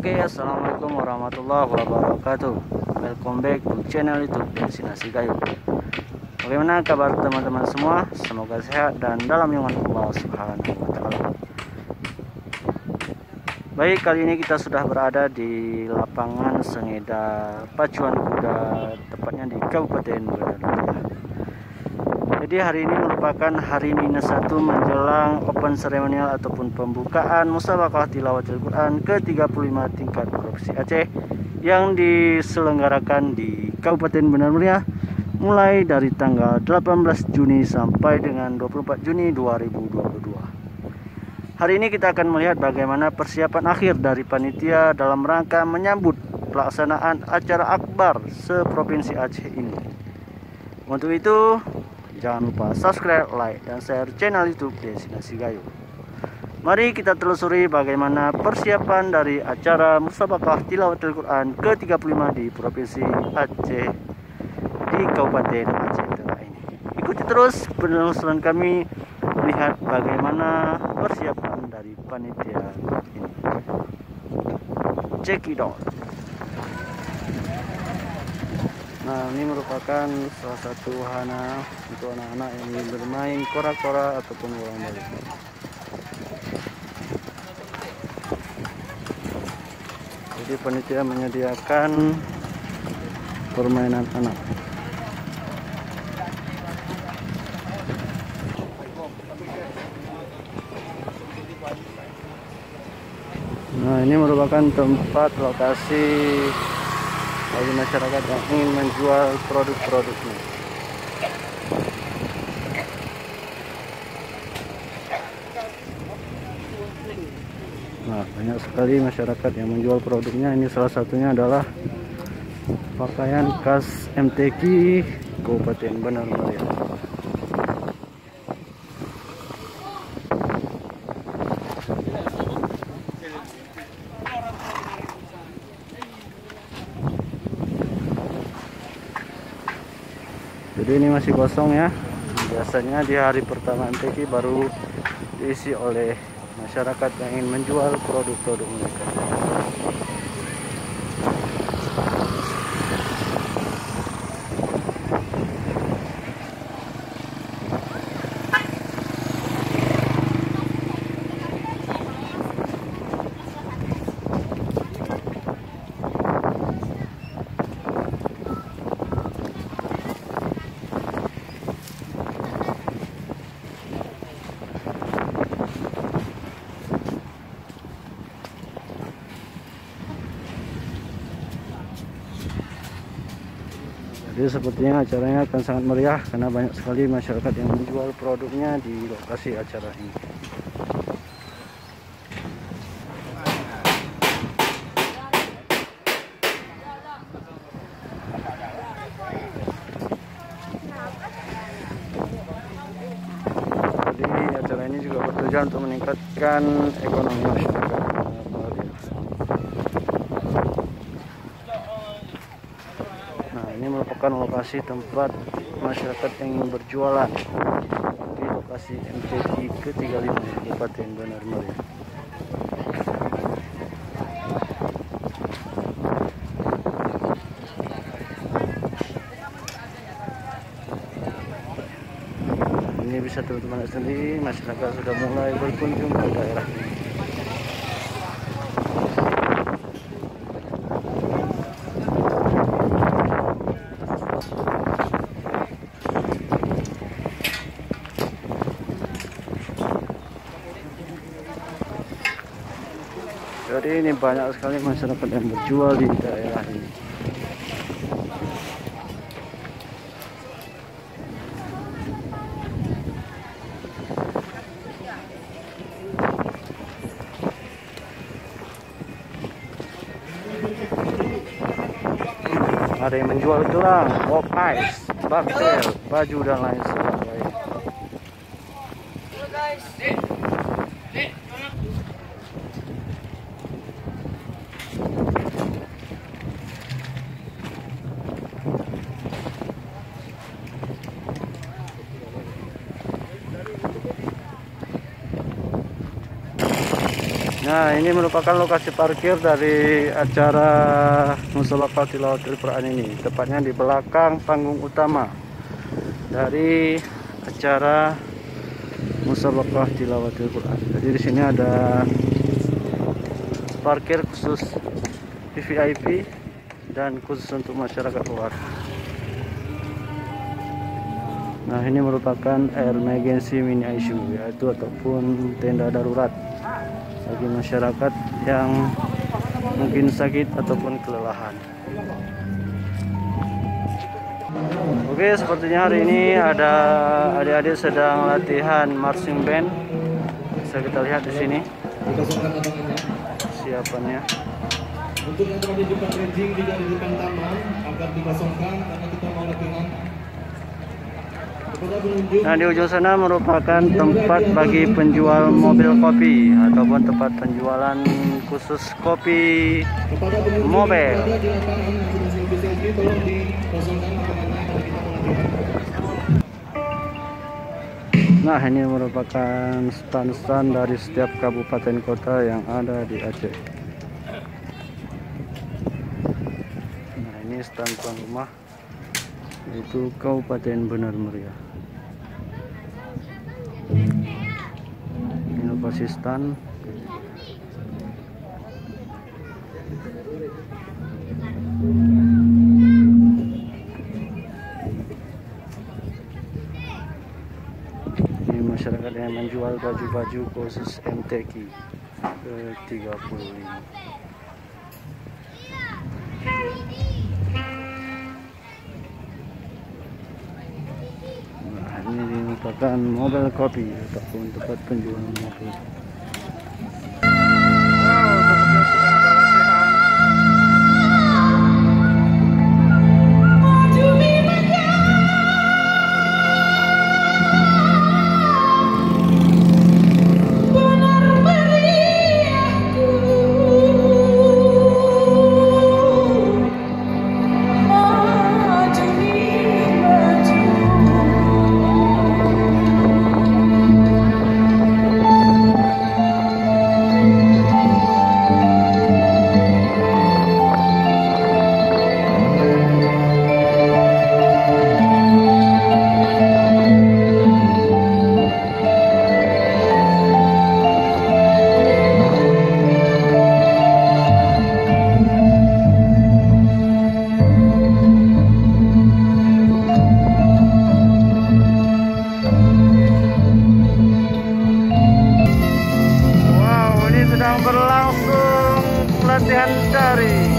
Oke, assalamualaikum warahmatullahi wabarakatuh. Welcome back to channel YouTube Destinasi Gayo. Bagaimana kabar teman-teman semua? Semoga sehat dan dalam lindungan Allah Subhanahu wa Ta'ala. Baik, kali ini kita sudah berada di lapangan Sengeda Pacuan Kuda, tepatnya di Kabupaten Benar. Jadi hari ini merupakan hari -1 menjelang open ceremonial ataupun pembukaan musabaqah tilawatil Quran ke-35 tingkat Provinsi Aceh yang diselenggarakan di Kabupaten Benar Meriah mulai dari tanggal 18 Juni sampai dengan 24 Juni 2022. Hari ini kita akan melihat bagaimana persiapan akhir dari panitia dalam rangka menyambut pelaksanaan acara akbar se-Provinsi Aceh ini. Untuk itu, jangan lupa subscribe, like, dan share channel YouTube Destinasi Gayo. Mari kita telusuri bagaimana persiapan dari acara musabaqah tilawatil Quran ke-35 di Provinsi Aceh di Kabupaten Aceh Tengah ini. Ikuti terus penelusuran kami melihat bagaimana persiapan dari panitia ini. Check it out. Nah, ini merupakan salah satu wahana untuk anak-anak yang ingin bermain kora-kora ataupun ulang balik. Jadi panitia menyediakan permainan anak. Nah, ini merupakan tempat lokasi bagi masyarakat yang ingin menjual produk-produknya. Nah, banyak sekali masyarakat yang menjual produknya. Ini salah satunya adalah pakaian khas MTQ Kabupaten Benar Meriah. Jadi ini masih kosong ya. Biasanya di hari pertama MTQ baru diisi oleh masyarakat yang ingin menjual produk-produk mereka. Jadi sepertinya acaranya akan sangat meriah karena banyak sekali masyarakat yang menjual produknya di lokasi acara ini. Jadi acara ini juga bertujuan untuk meningkatkan ekonomi masyarakat. Ini merupakan lokasi tempat masyarakat yang ingin berjualan di lokasi MTQ ke-35 Kabupaten Benar Meriah. Ini bisa teman-teman lihat sendiri, masyarakat sudah mulai berkunjung ke daerah ini. Jadi ini banyak sekali masyarakat yang berjual di daerah ini. Ada yang menjual gelang, pop ice, baktel, baju dan lain sebagainya. Nah, ini merupakan lokasi parkir dari acara Musabaqah Tilawatul Quran ini, tepatnya di belakang panggung utama dari acara Musabaqah Tilawatul Quran. Jadi di sini ada parkir khusus VVIP dan khusus untuk masyarakat luar. Nah, ini merupakan emergency mini ICU, yaitu ataupun tenda darurat bagi masyarakat yang mungkin sakit ataupun kelelahan. Oke, sepertinya hari ini ada adik-adik sedang latihan marching band. Bisa kita lihat di sini siapannya. Untuk yang berada di depan rejing tidak di depan taman agar dikosongkan karena kita mau latihan. Nah, di ujung sana merupakan tempat bagi penjual mobil kopi ataupun tempat penjualan khusus kopi mobil. Nah, ini merupakan stand-stand dari setiap kabupaten kota yang ada di Aceh. Nah, ini stand tuan rumah, yaitu Kabupaten Benar Meriah. Ini lokasi stand. Ini masyarakat yang menjual baju-baju khusus MTQ ke-35. Ini merupakan mobil kopi ataupun tempat penjualan mobil. Berlangsung pelatihan daring.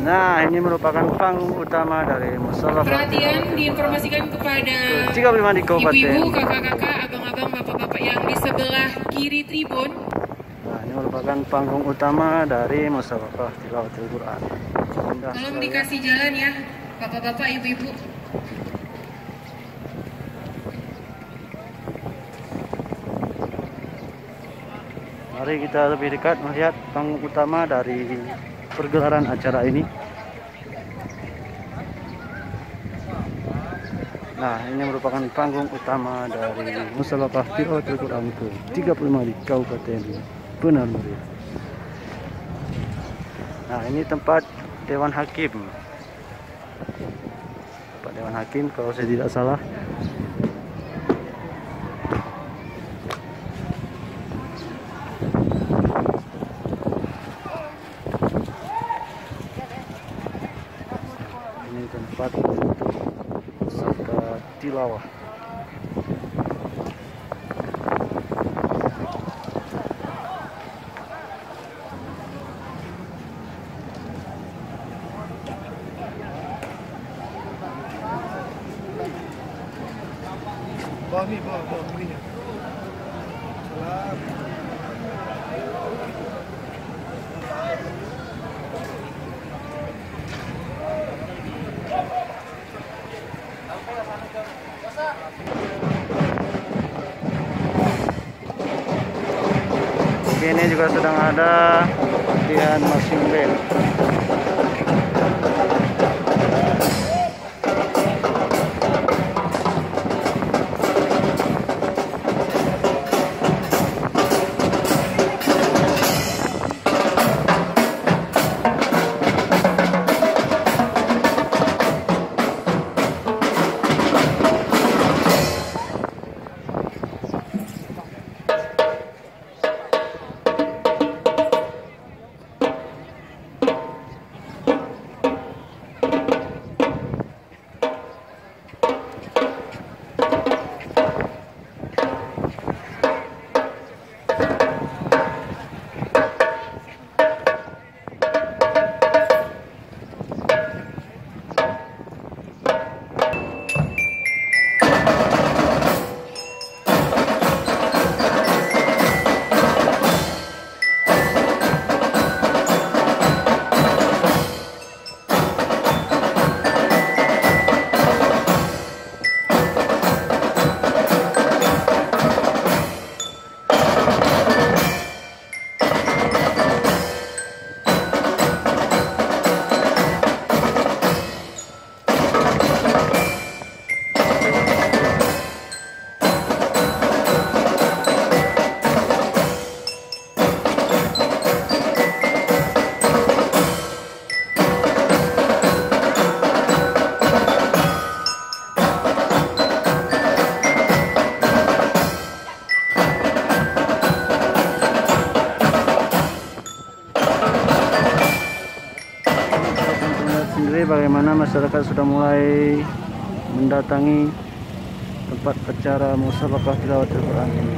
Nah, ini merupakan panggung utama dari Musabaqah. Perhatian diinformasikan kepada ibu-ibu, kakak-kakak, abang-abang, bapak-bapak yang di sebelah kiri tribun. Nah, ini merupakan panggung utama dari Musabaqah Tilawatul Quran. Tolong dikasih jalan ya, bapak-bapak, ibu-ibu. Mari kita lebih dekat melihat panggung utama dari pergelaran acara ini. Nah, ini merupakan panggung utama dari Musabaqah Tilawatul Quran ke-35 di Kabupaten Benar Meriah. Nah, ini tempat Dewan Hakim. Tempat Dewan Hakim kalau saya tidak salah. Ini tempat untuk musabaqah tilawah. Ini juga sedang ada latihan marching band. Bagaimana masyarakat sudah mulai mendatangi tempat acara musabaqah tilawatul Quran ini.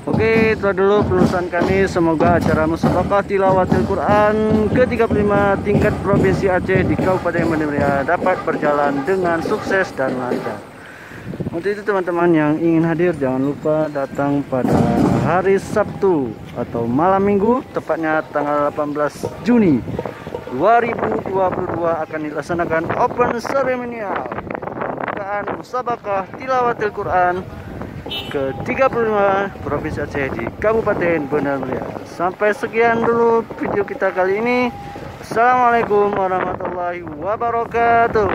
Oke, itu dulu penulisan kami. Semoga acara musabaqah tilawatul Quran ke-35 tingkat Provinsi Aceh di Kabupaten Benar Meriah dapat berjalan dengan sukses dan lancar. Untuk itu teman-teman yang ingin hadir jangan lupa datang pada hari Sabtu atau malam Minggu, tepatnya tanggal 18 Juni 2022 akan dilaksanakan open ceremonial pembukaan musabaqah tilawatul Quran ke-35 Provinsi Aceh di Kabupaten Benar Meriah. Sampai sekian dulu video kita kali ini. Assalamualaikum warahmatullahi wabarakatuh.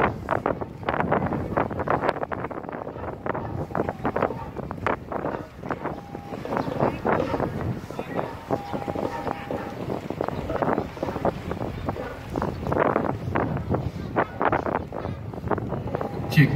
Cek.